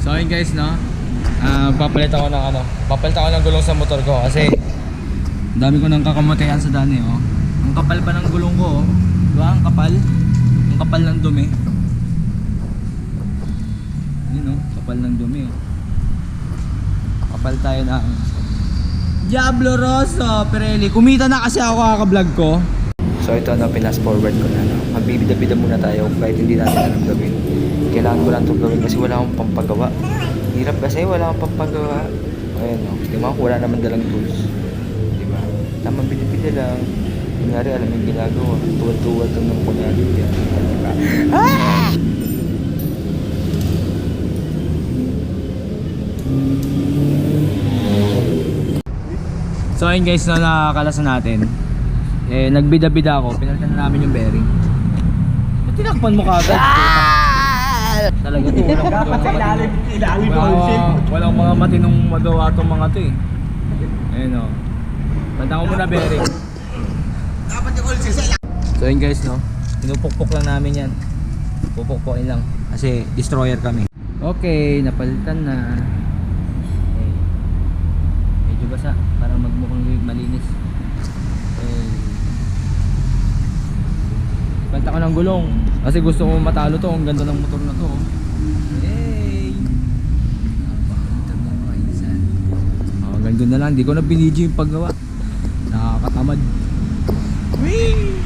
So ayun guys, no. Papalit ako ng gulong sa motor ko kasi dami ko nang kakamatayan sa daan oh. Ang kapal pa ng gulong ko, oh. Diba? Ang kapal ng dumi. Yun oh, kapal ng dumi oh. Kapal tayo na Diablo Rosso Pirelli. Kumita na kasi ako kaka-vlog ko. So ito na, pinas forward ko na, no? Magbibida-bida muna tayo kahit hindi natin alam gawin. Kailangan ko lang itong gawin kasi wala akong pampagawa. Hirap kasi wala akong pampagawa. Ayan no, di ba? Wala naman dalang tools, di ba? Tamang bida-bida lang. Kunyari alam yung ginagawa. Tuwad-tuwad lang ng kunyari yan, di ba? Ah! So ayun guys, na nakakalasan natin. Nagbida-bida ako, pinalitan na namin yung bearing. Ba't tinakpan mo kagad? Talaga to, walang mga matinong magawa tong mga to eh. Ayun o. Pantang ko muna bearing. So yun guys no, pinupukpok lang namin yan. Pupukpokin lang, kasi destroyer kami. Okay, napalitan na. Okay. Medyo basa, para magmukhang malinis. Banta ko ng gulong kasi gusto ko matalo to. Ang ganda ng motor na to. Hey! Napakaganda mo mga insan. Ganito na lang. Hindi ko na binidyo yung paggawa. Nakakatamad. Whee!